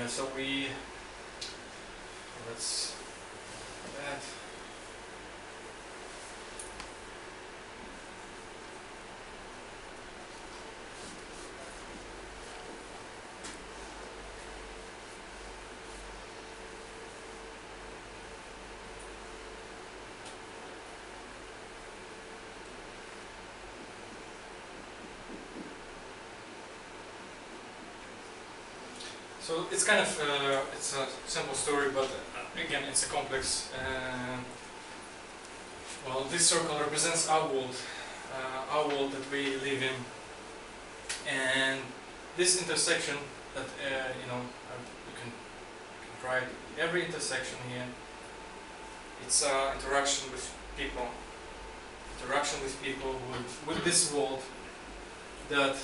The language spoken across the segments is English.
So let's that. So it's kind of it's a simple story, but again it's a complex. Well, this circle represents our world that we live in, and this intersection that you can write every intersection here. It's interaction with people, with this world that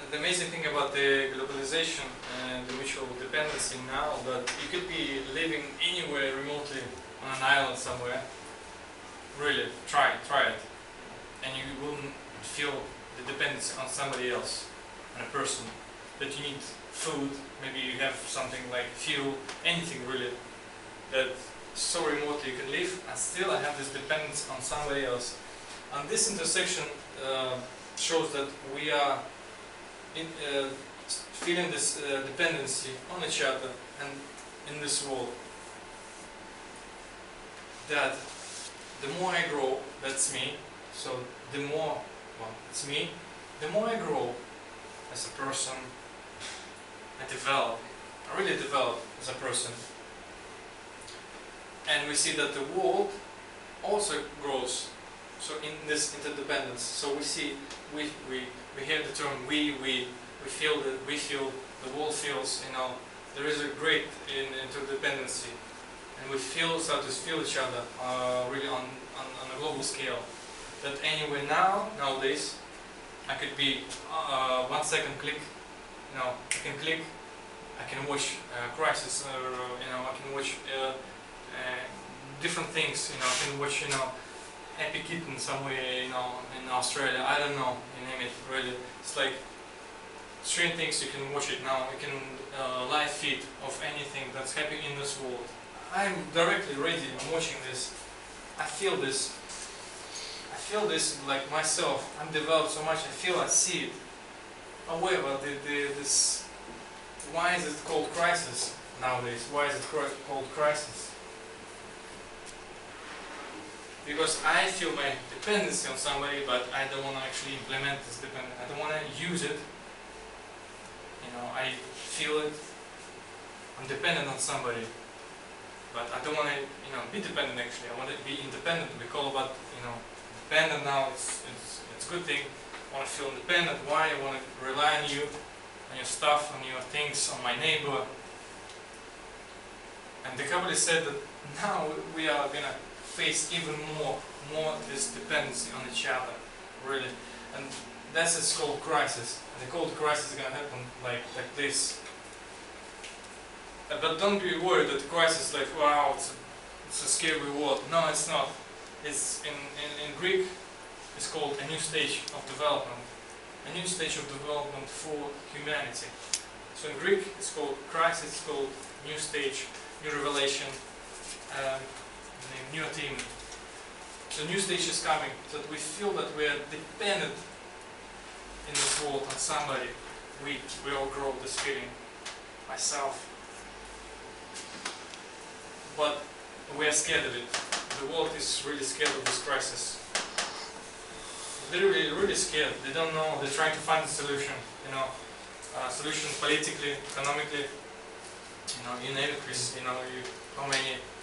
the amazing thing about the globalization and the mutual dependency now, that you could be living anywhere remotely on an island somewhere. Really, try it, and you wouldn't feel the dependency on somebody else, on a person. That you need food, maybe you have something like fuel, anything really, that so remotely you can live, and still I have this dependence on somebody else. And this intersection shows that we are feeling this dependency on each other and in this world. That the more I grow, that's me, so the more, well, it's me, the more I grow as a person, I really develop as a person. And we see that the world also grows, so in this interdependence. So we see, we hear the term we feel that the world feels, there is a great interdependency, and we start to feel each other really on a global scale. That anywhere nowadays, I could be 1 second click, I can click, I can watch crisis, I can watch different things, I can watch, Happy Kitten somewhere, in Australia, I don't know, you name it, really. It's like strange things, you can watch it now, you can live feed of anything that's happening in this world. I'm directly ready, I'm watching this, I feel this like myself, I'm developed so much, I see it. However, this, why is it called crisis nowadays? Why is it called crisis? Because I feel my dependency on somebody, but I don't want to actually implement this dependency. I don't want to use it. I feel it. I'm dependent on somebody, but I don't want to, be dependent. Actually, I want to be independent. We call about, dependent now. It's a good thing. I want to feel independent. Why? I want to rely on you, on your stuff, on your things, on my neighbor. And the Kabbalah said that now we are gonna face even more this dependency on each other, really, and that's it's called crisis. And the cold crisis is gonna happen like this. But don't be worried that the crisis, like, wow, it's a scary word. No, it's not. It's in Greek, it's called a new stage of development. A new stage of development for humanity. So in Greek, it's called crisis. It's called new stage, new revelation. New team. So new stage is coming, so that we feel that we are dependent in this world on somebody. We all grow this feeling, myself. But we are scared of it. The world is really scared of this crisis. They're really scared. They don't know. They're trying to find a solution. Solution politically, economically. You name it, Chris.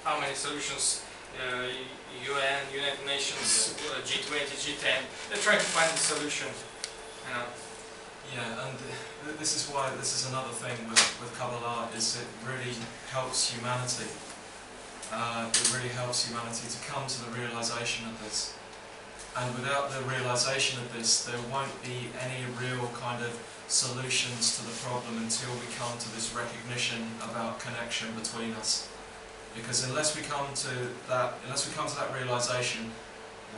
How many solutions? UN, United Nations, G20, G10. They're trying to find a solution. Yeah, and this is why this is another thing with Kabbalah, is it really helps humanity. It really helps humanity to come to the realization of this. And without the realization of this, there won't be any real kind of solutions to the problem until we come to this recognition about connection between us. Because unless we come to that realization,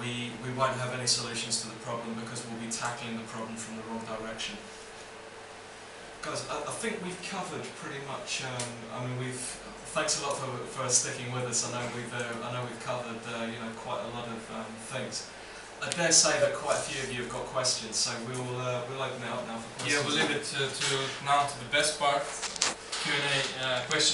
we won't have any solutions to the problem, because we'll be tackling the problem from the wrong direction. Guys, I think we've covered pretty much. I mean, thanks a lot for sticking with us. I know we've covered quite a lot of things. I dare say that quite a few of you have got questions, so we'll open it up now for questions. Yeah, we'll leave it to now to the best part, Q&A questions.